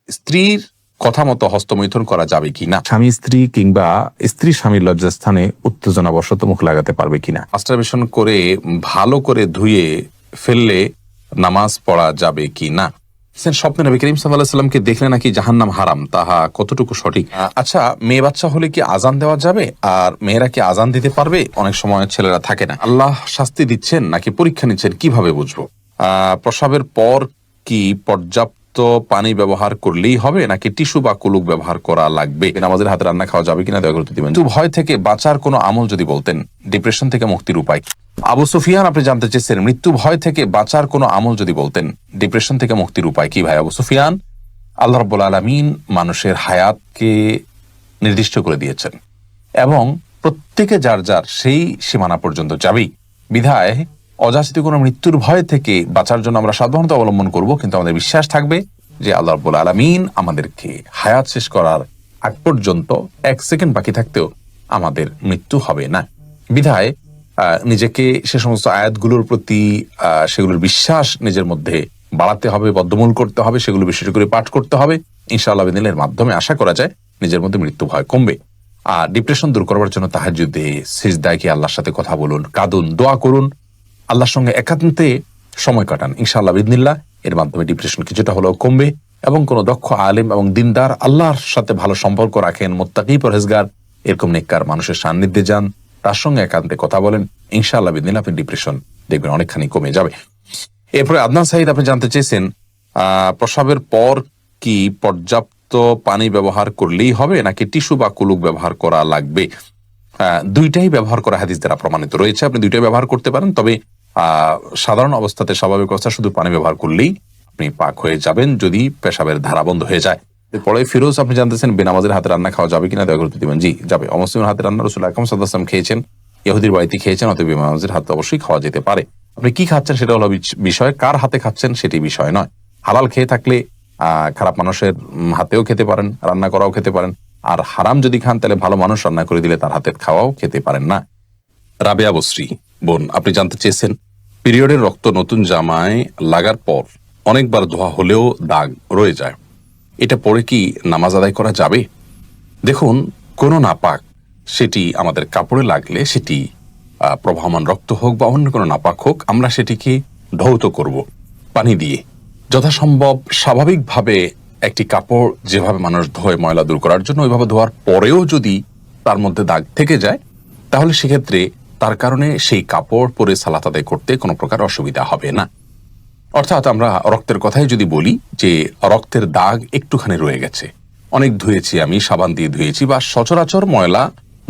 স্ত্রীর কথা মতো হস্তমৈথুন করা যাবে কিনা, স্বামী স্ত্রী কিংবা স্ত্রী স্বামীর লজ্জাস্থানে উত্তেজনাবশত মুখ লাগাতে পারবে কিনা, মাস্টারবেশন করে ভালো করে ধুয়ে ফেললে নামাজ পড়া যাবে কিনা। স্বপ্নে নবী করিম সাল্লাল্লাহু আলাইহি ওয়াসাল্লামকে দেখলে নাকি জাহান্নাম হারাম, তাহা কতটুকু সঠিক? আচ্ছা, মেয়ে বাচ্চা হলে কি আজান দেওয়া যাবে? আর মেয়েরা কি আজান দিতে পারবে? অনেক সময় ছেলেরা থাকে না। আল্লাহ শাস্তি দিচ্ছেন নাকি পরীক্ষা নিচ্ছেন, কিভাবে বুঝবো? প্রসবের পর কি পর্যাপ্ত পানি ব্যবহার করলেই হবে নাকি টিস্যু বা কুলুক ব্যবহার করা লাগবে? নামাজের হাতে রান্না খাওয়া যাবে কিনা দয়া করে দিবেন। ভয় থেকে বাঁচার কোনো আমল যদি বলতেন, ডিপ্রেশন থেকে মুক্তির উপায়। আবু সুফিয়ান, আপনি জানতে চেয়েছেন মৃত্যু ভয় থেকে বাঁচার কোনো আমল যদি বলতেন, ডিপ্রেশন থেকে মুক্তির উপায় কি? ভাই আবু সুফিয়ান, আল্লাহ রাব্বুল আলামিন মানুষের হায়াতকে নির্দিষ্ট করে দিয়েছেন এবং প্রত্যেকে যার যার সেই সীমানা পর্যন্ত যাবেই। বিধায় অযাচিত কোনো মৃত্যুর ভয় থেকে বাঁচার জন্য আমরা সাবধানতা অবলম্বন করব, কিন্তু আমাদের বিশ্বাস থাকবে যে আল্লাহ রাব্বুল আলামিন আমাদেরকে হায়াত শেষ করার আগ পর্যন্ত 1 সেকেন্ড বাকি থাকতেও আমাদের মৃত্যু হবে না। বিধায় নিজেকে সে সমস্ত আয়াতগুলোর প্রতি সেগুলোর বিশ্বাস নিজের মধ্যে বাড়াতে হবে, বদ্ধমূল করতে হবে, সেগুলো বিশেষ করে পাঠ করতে হবে। ইনশাআল্লাহ বিদিনের মাধ্যমে আশা করা যায় নিজের মধ্যে মৃত্যু ভয় কমবে। আর ডিপ্রেশন দূর করবার জন্য তাহাজ্জুদে সিজদায় গিয়ে আল্লাহর সাথে কথা বলুন, কাঁদুন, দোয়া করুন, আল্লাহর সঙ্গে একান্তে সময় কাটান। ইনশাআল্লাহ বিদিনিল্লাহ এর মাধ্যমে ডিপ্রেশন কিছুটা হলেও কমবে। এবং কোনো দক্ষ আলেম এবং দিনদার, আল্লাহর সাথে ভালো সম্পর্ক রাখেন, মুত্তাকি পরহেজগার, এরকম নেককার মানুষের সান্নিধ্যে যান, তার সঙ্গে একান্তে কথা বলেন, ইনশাআল্লাহ বিদিনিল্লাহ আপনি ডিপ্রেশন দেখবেন অনেকখানি কমে যাবে। এরপরে আদনান সাইদ, আপনি জানতে চেয়েছেন প্রসবের পর কি পর্যাপ্ত পানি ব্যবহার করলেই হবে নাকি টিস্যু বা কুলুক ব্যবহার করা লাগবে? দুইটাই ব্যবহার করা হাদিস দ্বারা প্রমাণিত রয়েছে, আপনি দুইটাই ব্যবহার করতে পারেন। তবে সাধারণ অবস্থাতে, স্বাভাবিক অবস্থা শুধু পানি ব্যবহার করলেই আপনি পাক হয়ে যাবেন যদি পেশাবের ধারা বন্ধ হয়ে যায়। এরপরে ফিরোজ, আপনি জানতেছেন বেনামাজের হাতে রান্না খাওয়া যাবে কিনা দয়া করে দিবেন। জি, যাবে। অমুসলিমের হাতে রান্না রাসূল আকরাম সাল্লাল্লাহু আলাইহি ওয়াসাল্লাম খেয়েছেন, ইহুদির বাড়িতে খেয়েছেন, অতএব বেনামাজের হাতে অবশ্যই খাওয়া যেতে পারে। আপনি কি খাচ্ছেন সেটা হলো বিষয়, কার হাতে খাচ্ছেন সেটি বিষয় নয়। হালাল খেয়ে থাকলে খারাপ মানুষের হাতেও খেতে পারেন, রান্না করাও খেতে পারেন। আর হারাম যদি খান তাহলে ভালো মানুষ রান্না করে দিলে তার হাতের খাওয়াও খেতে পারেন না। রাবেয়া বসরি বোন, আপনি জানতে চেয়েছেন পিরিয়ডের রক্ত নতুন জামায় লাগার পর অনেকবার ধোয়া হলেও দাগ রয়ে যায়, এটা পরে কি নামাজ আদায় করা যাবে? দেখুন, কোনো নাপাক সেটি আমাদের কাপড়ে লাগলে, সেটি প্রবাহমান রক্ত হোক বা অন্য কোনো নাপাক হোক, আমরা সেটিকে ধৌত করব পানি দিয়ে। যথাসম্ভব স্বাভাবিকভাবে একটি কাপড় যেভাবে মানুষ ধোয় ময়লা দূর করার জন্য, ওইভাবে ধোয়ার পরেও যদি তার মধ্যে দাগ থেকে যায়, তাহলে সেক্ষেত্রে তার কারণে সেই কাপড় পরে সালাত আদায় করতে কোনো প্রকার অসুবিধা হবে না। অর্থাৎ আমরা রক্তের কথাই যদি বলি যে রক্তের দাগ একটুখানি রয়ে গেছে, অনেক ধুয়েছি, আমি সাবান দিয়ে ধুয়েছি, বা সচরাচর ময়লা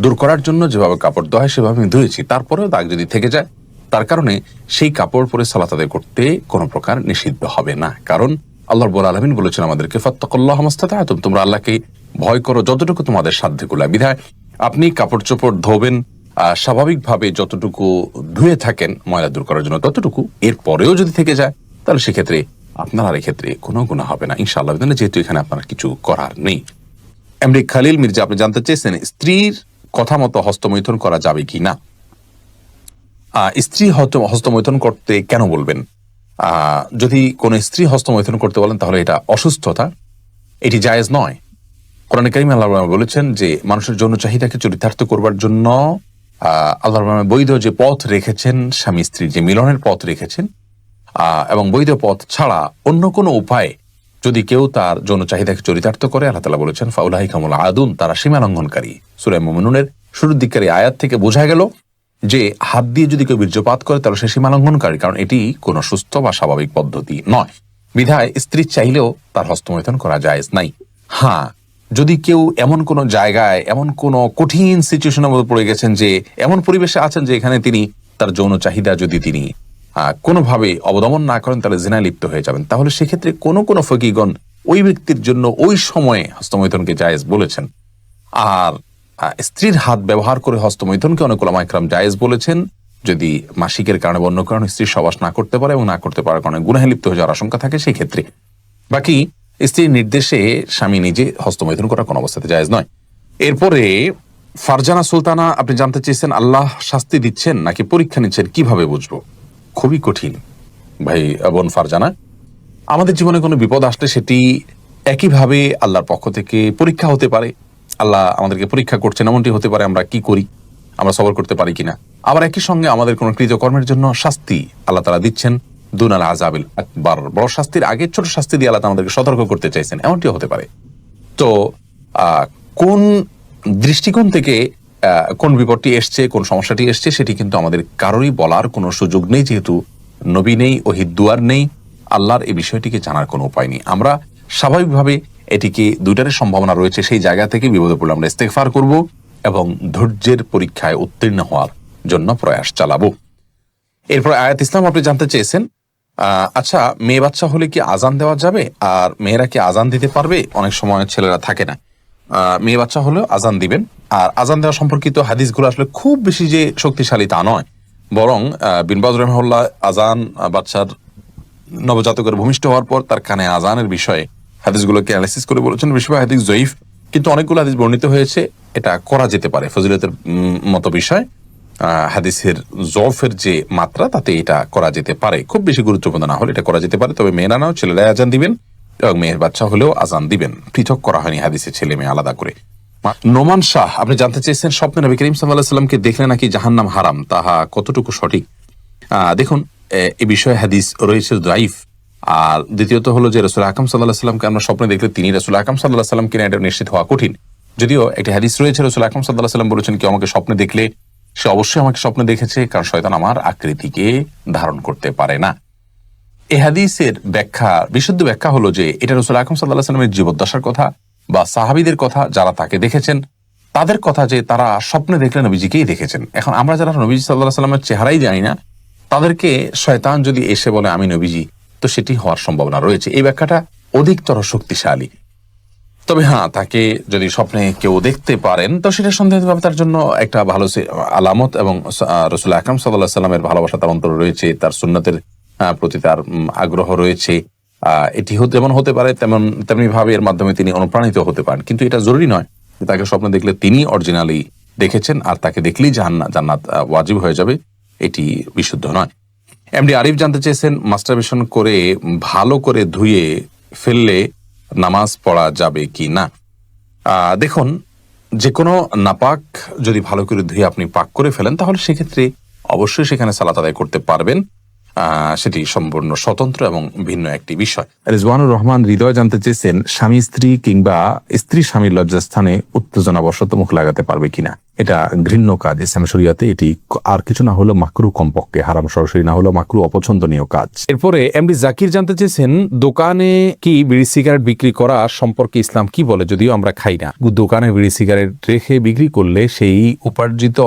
দূর করার জন্য যেভাবে কাপড় ধোয়া হয় সেভাবে আমি ধুয়েছি, তারপরেও দাগ যদি থেকে যায়, তার কারণে সেই কাপড় পরে সালাত আদায় করতে কোনো প্রকার নিষিদ্ধ হবে না। কারণ আল্লাহ রাব্বুল আলামিন বলেছেন আমাদেরকে, ফাত্তাকুল্লাহ মাস্তাতা'তুম, তোমরা আল্লাহকে ভয় করো যতটুকু তোমাদের সাধ্যে কুলায়। বিধায় আপনি কাপড় চোপড় ধোবেন স্বাভাবিকভাবে যতটুকু ধুয়ে থাকেন ময়লা দূর করার জন্য ততটুকু, এরপরেও যদি থেকে যায় তাহলে সেক্ষেত্রে আপনার আর এক্ষেত্রে কোনো গুনাহ হবে না ইনশাআল্লাহ, যেহেতু এখানে আপনার কিছু করার নেই। এমডি খালিল মির্জা, আপনি জানতে চেয়েছেন স্ত্রীর কথা মতো হস্তমৈথুন করা যাবে কি না। স্ত্রী হস্তমৈথুন করতে কেন বলবেন? যদি কোন স্ত্রী হস্তমৈথুন করতে বলেন তাহলে এটা অসুস্থতা, এটি জায়েজ নয়। কোরআনে কারীমে আল্লাহ বলেছেন যে মানুষের যৌন চাহিদাকে চরিতার্থ করবার জন্য আল্লাহ বৈধ যে পথ রেখেছেন, স্বামী স্ত্রীর যে মিলনের পথ রেখেছেন, এবং বৈধ পথ ছাড়া অন্য কোনো উপায়ে যদি কেউ তার যৌন চাহিদাকে চরিতার্থ করে, আল্লাহ তাআলা বলেছেন ফাউলাইকা হুমুল আদুন, তারা সীমা লঙ্ঘনকারী। সূরা মুমিনুনের শুরুর দিককারী আয়াত থেকে বোঝা গেল যে হাত দিয়ে যদি কেউ বীর্যপাত করে তাহলে সে সীমা লঙ্ঘনকারী, কারণ এটি কোনো সুস্থ বা স্বাভাবিক পদ্ধতি নয়। বিধায় স্ত্রী চাইলেও তার হস্তমৈথুন করা জায়েজ নাই। হ্যাঁ, যদি কেউ এমন কোন জায়গায়, এমন কোন কঠিন সিচুয়েশনের মধ্যে পড়ে গেছেন, যে এমন পরিবেশে আছেন যে এখানে তিনি তার যৌন চাহিদা যদি তিনি কোনোভাবে অবদমন না করেন তাহলে জিনায় লিপ্ত হয়ে যাবেন, তাহলে সেক্ষেত্রে কোনো কোনো ফকিগণ ওই ব্যক্তির জন্য ওই সময়ে হস্তমৈথুনকে জায়েজ বলেছেন। আর স্ত্রীর হাত ব্যবহার করে হস্তমৈথুনকে অনেক উলামা ইকরাম জায়েজ বলেছেন, যদি মাসিকের কারণে বা অন্য কারণে স্ত্রীর সহবাস না করতে পারে এবং না করতে পারার কারণে গুনাহে লিপ্ত হয়ে যাওয়ার আশঙ্কা থাকে সেই ক্ষেত্রে। বাকি স্ত্রীর নির্দেশে স্বামী নিজে হস্তমৈথুন করা কোনো অবস্থাতে জায়েজ নয়। এরপরে ফারজানা সুলতানা, আপনি জানতে চেয়েছেন আল্লাহ শাস্তি দিচ্ছেন নাকি পরীক্ষা নিচ্ছেন, কিভাবে বুঝবো? খুবই কঠিন ভাই বোন ফারজানা। আমাদের জীবনে কোনো বিপদ আসলে সেটি একইভাবে আল্লাহর পক্ষ থেকে পরীক্ষা হতে পারে, আল্লাহ আমাদেরকে পরীক্ষা করছেন, এমনটি হতে পারে আমরা কি করি, আমরা সবর করতে পারি কিনা। আবার একই সঙ্গে আমাদের কোন কৃতকর্মের জন্য শাস্তি আল্লাহ তাআলা দিচ্ছেন, দুনাল আযাবিল আকবার, বড় শাস্তির আগে ছোট শাস্তি দিয়ে আল্লাহ আমাদেরকে সতর্ক করতে চাইছেন, এমনটিও হতে পারে। তো কোন দৃষ্টিকোণ থেকে কোন বিপদটি এসছে, কোন সমস্যাটি এসছে, সেটি কিন্তু আমাদের কারোরই বলার কোনো সুযোগ নেই, যেহেতু নবী নেই, ওহীর দুয়ার নেই, আল্লাহর এই বিষয়টিকে জানার কোনো উপায় নেই। আমরা স্বাভাবিকভাবে এটিকে দুইটারই সম্ভাবনা রয়েছে, সেই জায়গা থেকে বিপদে পড়লে আমরা ইস্তেগফার করব এবং ধৈর্যের পরীক্ষায় উত্তীর্ণ হওয়ার জন্য প্রয়াস চালাবো। এরপর আয়াত ইসলাম আপনি জানতে চেয়েছেন, আচ্ছা মেয়ে বাচ্চা হলে কি আজান দেওয়া যাবে, আর মেয়েরা কি আজান দিতে পারবে? অনেক সময় ছেলেরা থাকে না, মেয়ে বাচ্চা হলেও আজান দিবেন। আর আজান দেওয়া সম্পর্কিত হাদিসগুলো আসলে খুব বেশি যে শক্তিশালী তা নয়, বরং বিন বাজ রাহিমাহুল্লাহ আজান বাচ্চার নবজাতকের ভূমিষ্ঠ হওয়ার পর তার কানে আজানের বিষয়ে হাদিসগুলোকে অ্যানালাইসিস করে বলেছেন বেশিরভাগ হাদিস জয়ীফ, কিন্তু অনেকগুলো হাদিস বর্ণিত হয়েছে এটা করা যেতে পারে, ফজিলতের মতো বিষয়, হাদিসের জফের যে মাত্রা তাতে এটা করা যেতে পারে, খুব বেশি গুরুত্বপূর্ণ না হলে এটা করা যেতে পারে। তবে মেয়েরা নাও, ছেলেরাই আজান দিবেন এবং মেয়ের বাচ্চা হলেও আজান দিবেন, পৃথক করা হয়নি হাদিসে ছেলে মেয়ে আলাদা করে। নোমান শাহ আপনি জানতে চেয়েছেন, স্বপ্নে নবী করিম সাল্লাল্লাহু আলাইহি ওয়াসাল্লামকে দেখলে নাকি জাহান্নাম হারাম, তাহা কতটুকু সঠিক? দেখুন, এই বিষয়ে হাদিস রয়েছে দাইফ। আর দ্বিতীয়ত হলো যে রাসূল আকরাম সাল্লাল্লাহু আলাইহি ওয়াসাল্লামকে আমরা স্বপ্নে দেখলে তিনি রাসূল আকরাম সাল্লাল্লাহু আলাইহি ওয়াসাল্লাম কিনা এটা নিশ্চিত হওয়া কঠিন। যদিও একটি হাদিস রয়েছে রাসূল আকরাম সাল্লাল্লাহু আলাইহি ওয়াসাল্লাম বলেছেন, কেউ আমাকে স্বপ্নে দেখলে সে অবশ্যই আমাকে স্বপ্নে দেখেছে, কারণ শয়তান আমার আকৃতিকে ধারণ করতে পারে না। এই হাদিসের ব্যাখ্যা, বিশুদ্ধ ব্যাখ্যা হলো যে এটা রাসূল আকরাম সাল্লাল্লাহু আলাইহি ওয়াসাল্লামের জীবদ্দশার কথা বা সাহাবীদের কথা, যারা তাকে দেখেছেন তাদের কথা, যে তারা স্বপ্নে দেখলে নবীজিকেই দেখেছেন। এখন আমরা যারা নবীজি সাল্লাল্লাহু আলাইহি ওয়াসাল্লামের চেহারাই জানি না, তাদেরকে শয়তান যদি এসে বলে আমি নবীজি, তো সেটি হওয়ার সম্ভাবনা রয়েছে। এই ব্যাখ্যাটা অধিকতর শক্তিশালী। তবে হ্যাঁ, তাকে যদি স্বপ্নে কেউ দেখতে পারেন তো সেটা সন্দেহভাবে তার জন্য একটা ভালো আলামত, এবং রাসূল আকরাম সাল্লাল্লাহু আলাইহি ওয়াসাল্লামের ভালোবাসা তার অন্তরে রয়েছে, তার সুন্নতের প্রতি তার আগ্রহ রয়েছে। এটি যেমন হতে পারে তেমনি ভাবে এর মাধ্যমে তিনি অনুপ্রাণিত হতে পারেন, কিন্তু এটা জরুরি নয় যে তাকে স্বপ্নে দেখলে তিনি অরিজিনালি দেখেছেন আর তাকে দেখলেই জান্নাত ওয়াজিব হয়ে যাবে, এটি বিশুদ্ধ নয়। এমডি আরিফ জানতে চেয়েছেন, মাস্টারবেশন করে ভালো করে ধুয়ে ফেললে নামাজ পড়া যাবে কি না? দেখুন, যে কোনো নাপাক যদি ভালো করে ধুয়ে আপনি পাক করে ফেলেন তাহলে সেক্ষেত্রে অবশ্যই সেখানে সালাত আদায় করতে পারবেন, সেটি সম্পূর্ণ স্বতন্ত্র এবং ভিন্ন একটি বিষয়। রিজওয়ানুর রহমান হৃদয় জানতে চেয়েছেন, স্বামী স্ত্রী কিংবা স্ত্রী স্বামীর লজ্জাস্থানে উত্তেজনাবশত মুখ লাগাতে পারবে কিনা? এটা ঘৃণ্য কাজ ইসলাম শরিয়াতে, এটি আর কিছু না হলো মাকরু, কমপক্ষে হারাম সরাসরি না হলো মাকরু, অপছন্দনীয় কাজ। এরপরে এমডি জাকির জানতে চেয়েছেন, দোকানে কি বিড়ি সিগারেট বিক্রি করা সম্পর্কে ইসলাম কি বলে? যদিও আমরা খাই না, দোকানে বিড়ি সিগারেট রেখে বিক্রি করলে সেই উপার্জিত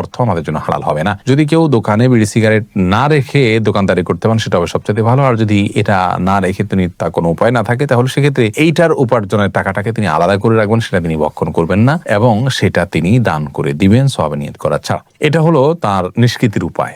অর্থ আমাদের জন্য হালাল হবে না। যদি কেউ দোকানে বিড়ি সিগারেট না রেখে দোকানদারি করতে পারেন সেটা হবে সবচেয়ে ভালো। আর যদি এটা না রেখে তিনি তা কোনো উপায় না থাকে, তাহলে সেক্ষেত্রে এইটার উপার্জনের টাকাটাকে তিনি আলাদা করে রাখবেন, সেটা তিনি ভক্ষণ করবেন না এবং সেটা তিনি দান করে দিবেন সওয়াবে নিয়ত করা ছাড়া। এটা হলো তার নিষ্কৃতির উপায়।